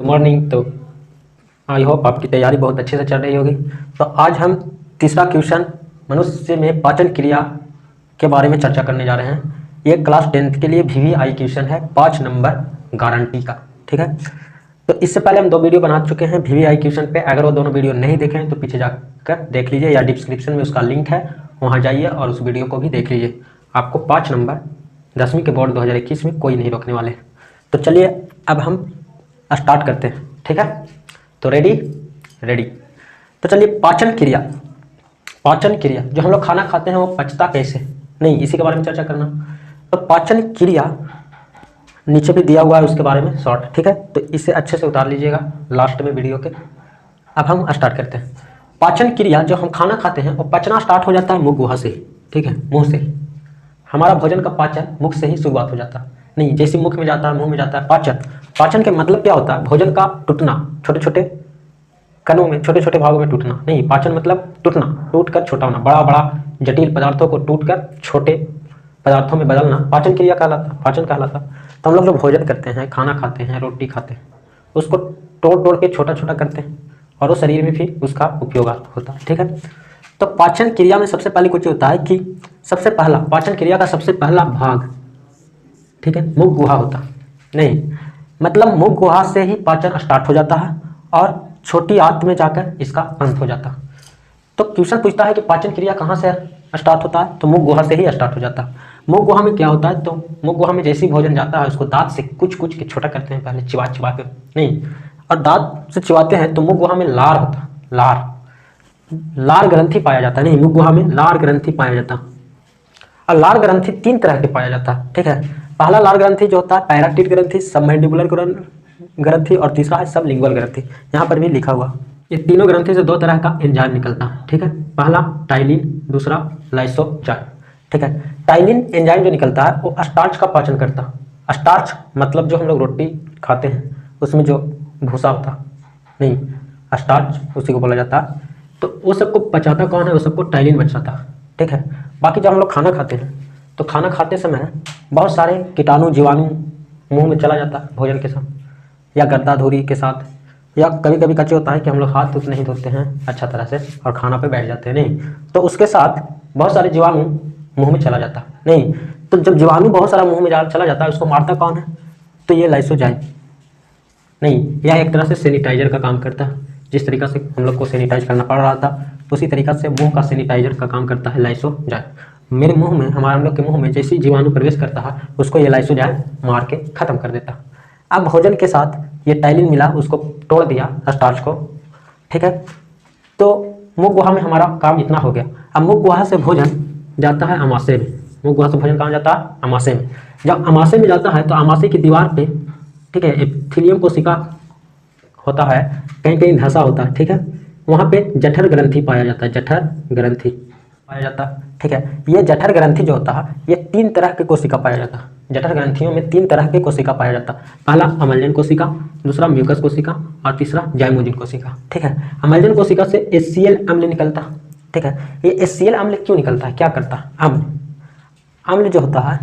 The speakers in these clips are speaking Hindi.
मॉर्निंग। तो आई होप आपकी तैयारी बहुत अच्छे से चल रही होगी। तो आज हम तीसरा क्वेश्चन मनुष्य में पाचन क्रिया के बारे में चर्चा करने जा रहे हैं। ये क्लास 10th के लिए VVI क्वेश्चन है, 5 नंबर गारंटी का। ठीक है, तो इससे पहले हम 2 वीडियो बना चुके हैं VVI क्वेश्चन पे। अगर वो दोनों वीडियो नहीं देखे हैं तो पीछे जाकर देख लीजिए, या डिस्क्रिप्शन में उसका लिंक है, वहाँ जाइए और उस वीडियो को भी देख लीजिए। आपको 5 नंबर 10वीं के बोर्ड 2021 में कोई नहीं रोकने वाले। तो चलिए अब हम स्टार्ट करते हैं। ठीक है, तो रेडी। तो चलिए, पाचन क्रिया जो हम लोग खाना खाते हैं वो पचता कैसे, नहीं इसी के बारे में चर्चा करना। तो पाचन क्रिया नीचे भी दिया हुआ है, उसके बारे में शॉर्ट। ठीक है, तो इसे अच्छे से उतार लीजिएगा लास्ट में वीडियो के। अब हम स्टार्ट करते हैं। पाचन क्रिया, जो हम खाना खाते हैं वो पचना स्टार्ट हो जाता है मुख गुहा से। ठीक है, मुंह से हमारा भोजन का पाचन मुख से ही शुरुआत हो जाता है। नहीं, जैसे मुख में जाता है, मुंह में जाता है। पाचन के मतलब क्या होता है? भोजन का टूटना, छोटे छोटे कणों में, छोटे छोटे भागों में टूटना। नहीं, पाचन मतलब टूटना, टूट कर छोटा होना। बड़ा बड़ा जटिल पदार्थों को टूट कर छोटे पदार्थों में बदलना पाचन क्रिया कहलाता। तो हम लोग जो भोजन करते हैं, खाना खाते हैं, रोटी खाते हैं, उसको तोड़ के छोटा छोटा करते हैं और वो शरीर में फिर उसका उपयोग होता है। ठीक है, तो पाचन क्रिया में सबसे पहले कुछ होता है कि सबसे पहला पाचन क्रिया का सबसे पहला भाग, ठीक है, मुख गुहा होता है। नहीं, मतलब मुख गुहा से ही पाचन स्टार्ट हो जाता है और छोटी आंत में जाकर इसका अंत हो जाता है। तो क्वेश्चन पूछता है कि पाचन क्रिया कहाँ से स्टार्ट होता है, तो मुख गुहा से ही स्टार्ट हो जाता है। मुख गुहा में क्या होता है? तो मुख गुहा में जैसे ही भोजन जाता है उसको दांत से कुछ के छोटा करते हैं, पहले चिबा के। नहीं, और दांत से चिबाते हैं तो मुख गुहा में लार होता है, लार ग्रंथि पाया जाता है। नहीं, मुख गुहा में लार ग्रंथि पाया जाता है। और लार ग्रंथि 3 तरह के पाया जाता है। ठीक है, पहला लार ग्रंथि जो होता है पैराक्टिड ग्रंथि, सबमैंडिबुलर ग्रंथि, और तीसरा है सबलिंगुअल ग्रंथि। यहाँ पर भी लिखा हुआ। ये तीनों ग्रंथि से 2 तरह का एंजाइम निकलता है। ठीक है, पहला टाइलिन, दूसरा लाइसोजाइम। ठीक है, टाइलिन एंजाइम जो निकलता है वो स्टार्च का पाचन करता है। स्टार्च मतलब जो हम लोग रोटी खाते हैं उसमें जो भूसा होता है, नहीं, स्टार्च उसी को बोला जाता है। तो वो सबको पचाता कौन है? वो सबको टाइलिन बचाता है। ठीक है, बाकी जब हम लोग खाना खाते हैं तो खाना खाते समय बहुत सारे कीटाणु जीवाणु मुंह में चला जाता है भोजन के साथ, या गर्दा धूरी के साथ, या कभी कभी कच्चे होता है कि हम लोग हाथ नहीं धोते हैं अच्छा तरह से और खाना पे बैठ जाते हैं। नहीं, तो उसके साथ बहुत सारे जीवाणु मुंह में चला जाता है। नहीं, तो जब जीवाणु बहुत सारा मुंह में चला जाता है उसको मारता कौन है? तो ये लाइसोजाइम। नहीं, यह एक तरह से सैनिटाइजर का काम करता है। जिस तरीका से हम लोग को सैनिटाइज करना पड़ रहा था उसी तरीका से मुंह का सैनिटाइजर का काम करता है लाइसोजाइम। मेरे मुंह में, हम लोग के मुंह में जैसे जीवाणु प्रवेश करता है उसको ये लाइसोजाइम मार के खत्म कर देता है। अब भोजन के साथ ये टाइलिन मिला, उसको तोड़ दिया स्टार्च को। ठीक है, तो मुख गुहा में हमारा काम इतना हो गया। अब मुख गुहा से भोजन जाता है अमाशय में। मुख गुहा से भोजन कहाँ जाता है? अमाशय में। जब अमाशय में जाता है तो अमाशय की दीवार पे, ठीक है, एपिथेलियम कोशिका होता है, कहीं कहीं धसा होता है। ठीक है, वहाँ पे जठर ग्रंथि पाया जाता है, जठर ग्रंथि पाया जाता है। ठीक है, ये जठर ग्रंथि जो होता है ये 3 तरह के कोशिका पाया जाता है। जठर ग्रंथियों में 3 तरह के कोशिका पाया जाता है। पहला अम्लजन कोशिका, दूसरा म्यूकस कोशिका और तीसरा जाइमोजिन कोशिका। ठीक है, अम्लजन कोशिका से HCl अम्ल निकलता है। ठीक है, ये HCl अम्ल क्यों निकलता है, क्या करता है? अम्ल जो होता है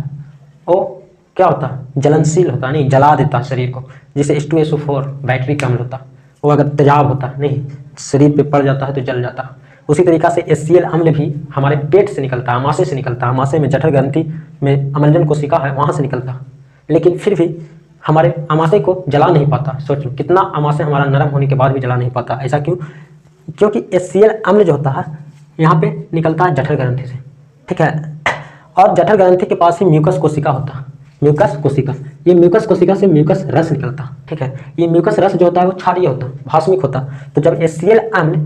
वो क्या होता है? जलनशील होता है। नहीं, जला देता है शरीर को। जैसे H2SO4 बैटरी का अम्ल होता है, वो अगर तेजाब होता है, नहीं, शरीर पे पड़ जाता है तो जल जाता है। उसी तरीका से HCl अम्ल भी हमारे पेट से निकलता है, अमाशय से निकलता है। अमाशय में जठर ग्रंथि में अम्लजन कोशिका है, वहाँ से निकलता है। लेकिन फिर भी हमारे अमाशय को जला नहीं पाता। सोच लो, कितना अमाशय हमारा नरम होने के बाद भी जला नहीं पाता। ऐसा क्यों? क्योंकि HCl अम्ल जो होता है यहाँ पे निकलता है जठर ग्रंथि से। ठीक है, और जठर ग्रंथि के पास ही म्यूकस कोशिका होता है, म्यूकस कोशिका। ये म्यूकस कोशिका से म्यूकस रस निकलता है। ठीक है, ये म्यूकस रस जो होता है वो क्षारीय होता है, भास्मिक होता है। तो जब HCl अम्ल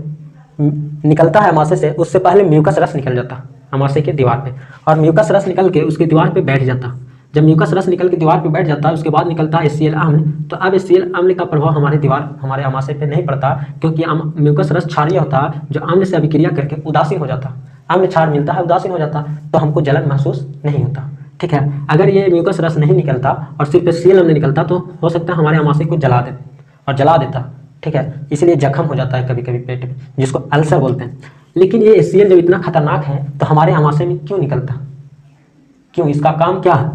निकलता है अमाशय से, उससे पहले म्यूकस रस निकल जाता है अमाशय के दीवार पे, और म्यूकस रस निकल के उसकी दीवार पे बैठ जाता है। जब म्यूकस रस निकल के दीवार पे बैठ जाता है उसके बाद निकलता है HCl अम्ल। तो अब HCl अम्ल का प्रभाव हमारे अमाशय पे नहीं पड़ता, क्योंकि म्यूकस रस क्षारीय होता है जो अम्ल से अभिक्रिया करके उदासीन हो जाता है। अम्ल क्षार मिलता है, उदासीन हो जाता, तो हमको जलन महसूस नहीं होता। ठीक है, अगर ये म्यूकस रस नहीं निकलता और सिर्फ HCl अम्ल निकलता तो हो सकता है हमारे अमाशय को जला देता। ठीक है, इसलिए जख्म हो जाता है कभी कभी पेट में, जिसको अल्सर बोलते हैं। लेकिन ये HCl जब इतना खतरनाक है तो हमारे अमाशय में क्यों निकलता? क्यों, इसका काम क्या है?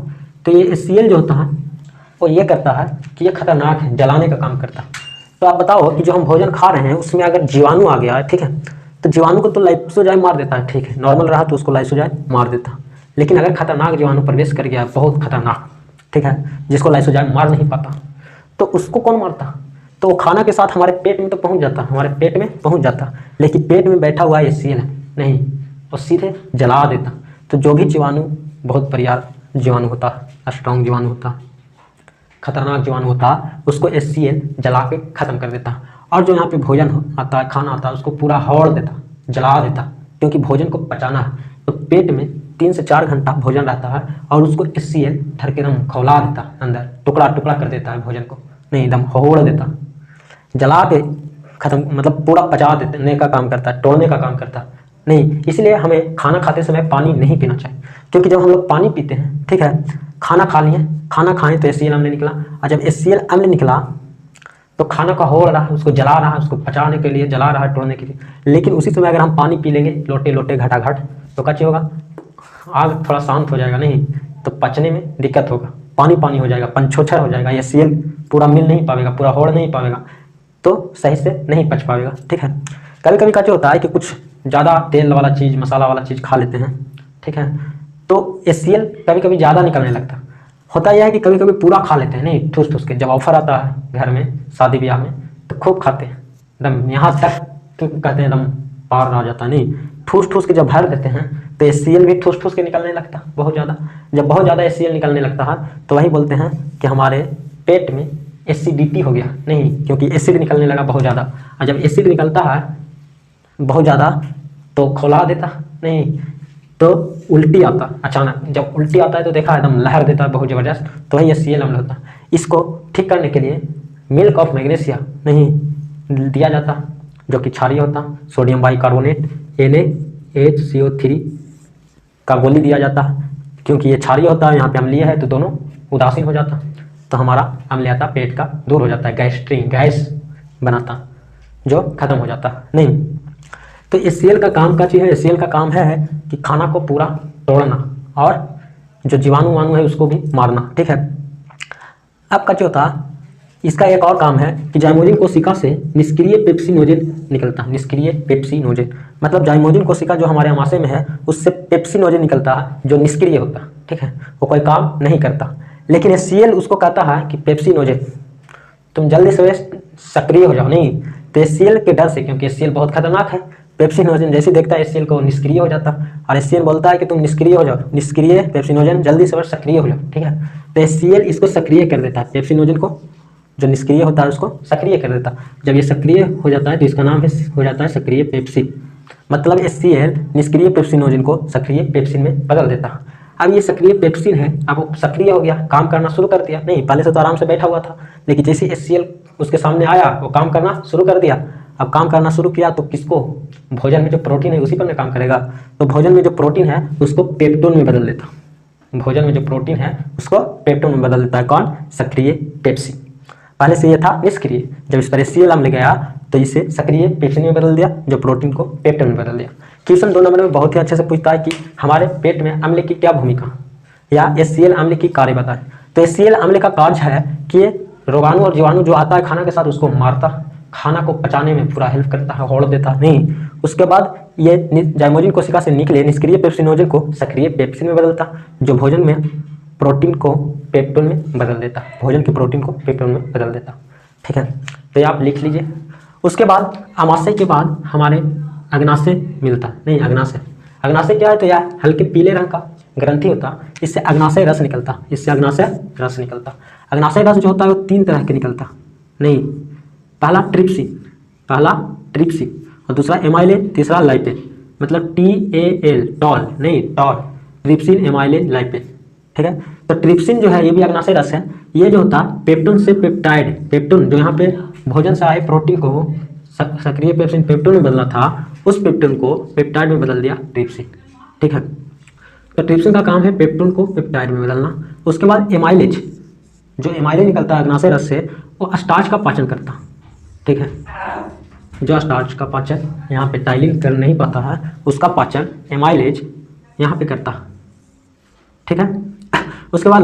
तो ये HCl जो होता है वो ये करता है कि ये खतरनाक है, जलाने का काम करता है। तो आप बताओ कि जो हम भोजन खा रहे हैं उसमें अगर जीवाणु आ गया है, ठीक है, तो जीवाणु को तो लाइसोजाइम मार देता है, ठीक है, नॉर्मल रहा तो उसको लाइसोजाइम मार देता। लेकिन अगर खतरनाक जीवाणु प्रवेश कर गया, बहुत खतरनाक, ठीक है, जिसको लाइसोजाइम मार नहीं पाता, तो उसको कौन मारता? तो वो खाना के साथ हमारे पेट में तो पहुंच जाता, हमारे पेट में पहुंच जाता, लेकिन पेट में बैठा हुआ HCl नहीं, वो सीधे जला देता। तो जो भी जीवाणु बहुत बढ़िया जीवाणु होता, स्ट्रॉन्ग जीवाणु होता, खतरनाक जीवाणु होता, उसको HCl जला के खत्म कर देता। और जो यहाँ पे भोजन आता है, खाना आता है, उसको पूरा हौड़ देता, जला देता, क्योंकि भोजन को पचाना है। तो पेट में 3 से 4 घंटा भोजन रहता है और उसको HCl धर के एकदम खौला देता, अंदर टुकड़ा टुकड़ा कर देता है भोजन को, नहीं एकदम हौड़ देता, जला के खत्म, मतलब पूरा पचा देने का काम करता है, तोड़ने का काम करता है। नहीं, इसलिए हमें खाना खाते समय पानी नहीं पीना चाहिए, क्योंकि जब हम लोग पानी पीते हैं, ठीक है, खाना खा लिए, खाना खाएं तो HCl अम्ल निकला, और जब HCl अम्ल निकला तो खाना का हो रहा है, उसको जला रहा है, उसको पचाने के लिए जला रहा है, तोड़ने के लिए। लेकिन उसी समय अगर हम पानी पी लेंगे लोटे लोटे घटाघट, तो क्या होगा, आग थोड़ा शांत हो जाएगा, नहीं तो पचने में दिक्कत होगा, पानी पानी हो जाएगा, पंचोछर हो जाएगा, HCl पूरा मिल नहीं पाएगा, पूरा होड़ नहीं पाएगा, तो सही से नहीं पच पाएगा, ठीक है। कभी कभी क्या होता है कि कुछ ज़्यादा तेल वाला चीज़, मसाला वाला चीज़ खा लेते हैं, ठीक है, तो HCl कभी कभी ज़्यादा निकलने लगता। होता यह है कि कभी कभी पूरा खा लेते हैं, नहीं ठूस ठूस के, जब ऑफर आता है घर में शादी ब्याह में तो खूब खाते हैं, एकदम यहाँ तक तो कहते हैं एकदम पार आ जाता, नहीं ठूस ठूस के जब भर देते हैं तो HCl भी ठूस ठूस के निकलने लगता बहुत ज़्यादा। जब बहुत ज़्यादा HCl निकलने लगता है तो वही बोलते हैं कि हमारे पेट में एसिडिटी हो गया, नहीं, क्योंकि एसिड निकलने लगा बहुत ज़्यादा, और जब एसिड निकलता है बहुत ज़्यादा तो खौला देता, नहीं तो उल्टी आता अचानक, जब उल्टी आता है तो देखा एकदम लहर देता है बहुत ज़बरदस्त, तो वही HCl अम्ल होता। इसको ठीक करने के लिए मिल्क ऑफ मैग्नीशिया नहीं दिया जाता, जो कि क्षारीय होता, सोडियम बाइकार्बोनेट NaHCO3 का गोली दिया जाता, क्योंकि ये क्षारीय होता है, यहाँ पे अम्लीय है, तो दोनों उदासीन हो जाता, तो हमारा अम्लीयता पेट का दूर हो जाता है, गैस बनाता, जो खत्म हो जाता, नहीं। तो HCl का काम क्या चीज़ है? HCl का काम है कि खाना को पूरा तोड़ना और जो जीवाणु वाणु है उसको भी मारना, ठीक है। अब क्या होता, इसका एक और काम है कि जाइमोजिन कोशिका से निष्क्रिय पेप्सिनोजेन निकलता है, निष्क्रिय पेप्सिनोजेन, मतलब जाइमोजिन कोशिका जो हमारे आमाशय में है उससे पेप्सिनोजेन निकलता है, जो निष्क्रिय होता है, ठीक है, वो कोई काम नहीं करता। लेकिन HCl उसको कहता है कि पेप्सिनोजेन तुम जल्दी से सक्रिय हो जाओ, नहीं तो HCl के डर से, क्योंकि HCl बहुत खतरनाक है, पेप्सिनोजेन जैसे देखता है HCl को निष्क्रिय हो जाता, और HCl बोलता है कि तुम निष्क्रिय हो जाओ, निष्क्रिय पेप्सिनोजेन जल्दी से सक्रिय हो जाओ, ठीक है। तो HCl इसको सक्रिय कर देता है, पेप्सिनोजेन को जो निष्क्रिय होता है उसको सक्रिय कर देता। जब ये सक्रिय हो जाता है तो इसका नाम हो जाता है सक्रिय पेप्सिन, मतलब HCl निष्क्रिय पेप्सिनोजेन को सक्रिय पेप्सिन में बदल देता। अब ये सक्रिय पेप्सिन है, अब वो सक्रिय हो गया, काम करना शुरू कर दिया, नहीं पहले से तो आराम से बैठा हुआ था, लेकिन जैसे HCl उसके सामने आया वो काम करना शुरू कर दिया। अब काम करना शुरू किया तो किसको, भोजन में जो प्रोटीन है उसी पर काम करेगा, तो भोजन में जो प्रोटीन है उसको पेप्टोन में बदल देता, भोजन में जो प्रोटीन है उसको पेप्टोन में बदल देता है, कौन, सक्रिय पेप्सिन। पहले से ये था निष्क्रिय, जब इस पर HCl अम्ल गया तो इसे सक्रिय पेप्सिन में बदल दिया, जो प्रोटीन को पेप्टोन में बदल दिया। क्वेश्चन 2 नंबर में बहुत ही अच्छे से पूछता है कि हमारे पेट में अम्ल की क्या भूमिका, या HCl अम्ल की कार्य बताएं। तो HCl अम्ल का कार्य है कि ये रोगाणु और जीवाणु जो आता है खाना के साथ उसको मारता, खाना को पचाने में पूरा हेल्प करता है, होड़ देता नहीं। उसके बाद ये जाइमोजिन कोशिका से निकले निष्क्रिय पेप्सिनोजेन को सक्रिय पेप्सिन में बदलता, जो भोजन में प्रोटीन को पेप्टोन में बदल देता, भोजन के प्रोटीन को पेप्टोन में बदल देता, ठीक है। तो ये आप लिख लीजिए। उसके बाद अमाशय के बाद हमारे अग्नाशय मिलता, नहीं अग्नाशय, अग्नाशय क्या है, तो यह हल्के पीले रंग का ग्रंथि होता, इससे अग्नाशय रस निकलता, इससे अग्नाशय रस निकलता। अग्नाशय रस जो होता है वो 3 तरह के निकलता, नहीं, पहला ट्रिप्सिन और दूसरा एमाइलेन, तीसरा लाइपेन, मतलब TAL टॉल, नहीं टॉल, ट्रिप्सिन एमाइलेन लाइपेन, ठीक है। तो ट्रिप्सिन जो है ये भी अग्नाशय रस है, ये जो होता पेप्टोन से पेप्टाइड, पेप्टोन जो यहाँ पे भोजन से आए प्रोटीन को सक्रिय पेप्सिन पेप्टोन में बदला था, उस पेप्टोन को पेप्टाइड में बदल दिया ट्रिप्सिन, ठीक है। तो ट्रिप्सिन का काम है पेप्टोन को पेप्टाइड में बदलना। उसके बाद एमाइलेज, जो एमाइलेज निकलता है अग्नाशय रस से, वो स्टार्च का पाचन करता, ठीक है, जो स्टार्च का पाचन यहाँ पे टाइलिन कर नहीं पाता है उसका पाचन एमाइलेज यहाँ पे करता, ठीक है। उसके बाद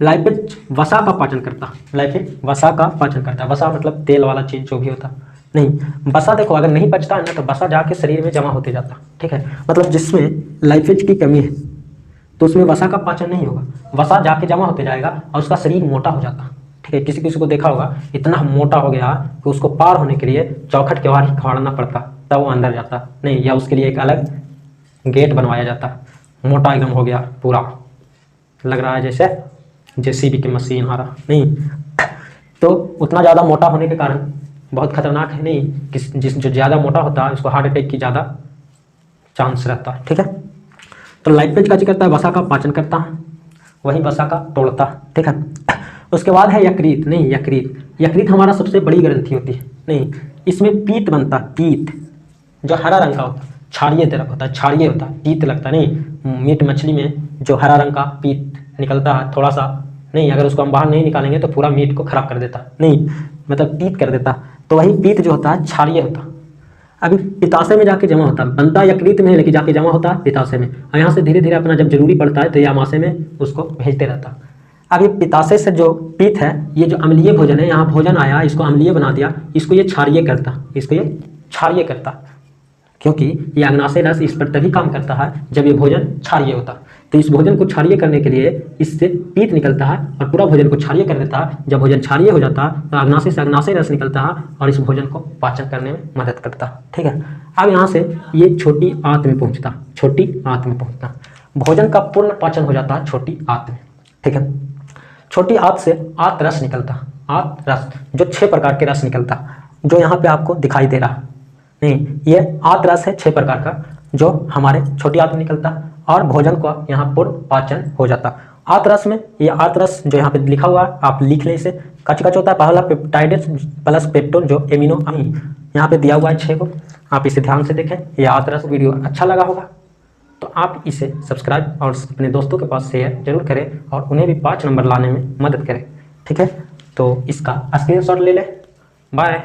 लाइपेज वसा का पाचन करता, लाइपेज वसा का पाचन करता है। वसा मतलब तेल वाला चीज़ जो भी होता नहीं। वसा देखो अगर नहीं पचता है ना तो वसा जाके शरीर में जमा होते जाता, ठीक है। मतलब जिसमें लाइपेज की कमी है तो उसमें वसा का पाचन नहीं होगा, वसा जाके जमा होते जाएगा और उसका शरीर मोटा हो जाता, ठीक है। किसी किसी को देखा होगा इतना मोटा हो गया कि उसको पार होने के लिए चौखट के बाहर ही खड़ना पड़ता तब वो अंदर जाता नहीं, या उसके लिए एक अलग गेट बनवाया जाता। मोटा एकदम हो गया पूरा, लग रहा है जैसे जेसीबी की मशीन आ रहा नहीं। तो उतना ज़्यादा मोटा होने के कारण बहुत खतरनाक है नहीं, जिस जो ज़्यादा मोटा होता है उसको हार्ट अटैक की ज़्यादा चांस रहता है, ठीक है। तो लाइपेज का करता है, वसा का पाचन करता है, वही वसा का तोड़ता, ठीक है। उसके बाद है यकृत, नहीं यकृत हमारा सबसे बड़ी ग्रंथि होती है नहीं। इसमें पीत बनता, पीत जो हरा रंग का होता है, क्षारीय तरफ होता है, क्षारीय होता है, पीत लगता नहीं। मीट मछली में जो हरा रंग का पीत निकलता है थोड़ा सा नहीं, अगर उसको हम बाहर नहीं निकालेंगे तो पूरा मीट को खराब कर देता नहीं, मतलब पीत कर देता। तो वही पीत जो होता है क्षारीय होता। अभी पिताशय में जाके जमा होता है, बनता यकृत में है लेकिन जाके जमा होता है पिताशय में, और यहाँ से धीरे धीरे अपना जब जरूरी पड़ता है तो यह आमाशय में उसको भेजते रहता। अब ये पिताशय से जो पीत है, ये जो अम्लीय भोजन है, यहाँ भोजन आया इसको अम्लीय बना दिया, इसको ये क्षारीय करता, इसको ये क्षारीय करता, क्योंकि ये अग्नाशय रस इस पर तभी काम करता है जब ये भोजन क्षारीय होता। तो इस भोजन को क्षारीय करने के लिए इससे पीत निकलता है और पूरा भोजन को क्षारीय कर देता है। जब भोजन क्षारीय हो जाता है तो अग्नाशय से अग्नाशय रस निकलता है और इस भोजन को पाचन करने में मदद करता है, ठीक है। अब यहाँ से ये छोटी आंत में पहुँचता, छोटी आंत में पहुँचता, भोजन का पूर्ण पाचन हो जाता है छोटी आंत में, ठीक है। छोटी आंत से आंत रस निकलता, आंत रस जो 6 प्रकार के रस निकलता, जो यहाँ पे आपको दिखाई दे रहा नहीं, ये आंत रस है 6 प्रकार का जो हमारे छोटी आंत में निकलता और भोजन का यहाँ पूर्ण पाचन हो जाता। आंत रस में ये आंत रस जो यहाँ पे लिखा हुआ है आप लिख लें इसे, कच कच होता है पहला पेप्टाइड्स प्लस पेप्टोन जो एमिनो अमीन यहाँ पे दिया हुआ है 6 को, आप इसे ध्यान से देखें। ये आंत रस वीडियो अच्छा लगा होगा तो आप इसे सब्सक्राइब और अपने दोस्तों के पास शेयर जरूर करें और उन्हें भी 5 नंबर लाने में मदद करें, ठीक है। तो इसका स्क्रीनशॉट ले लें। बाय।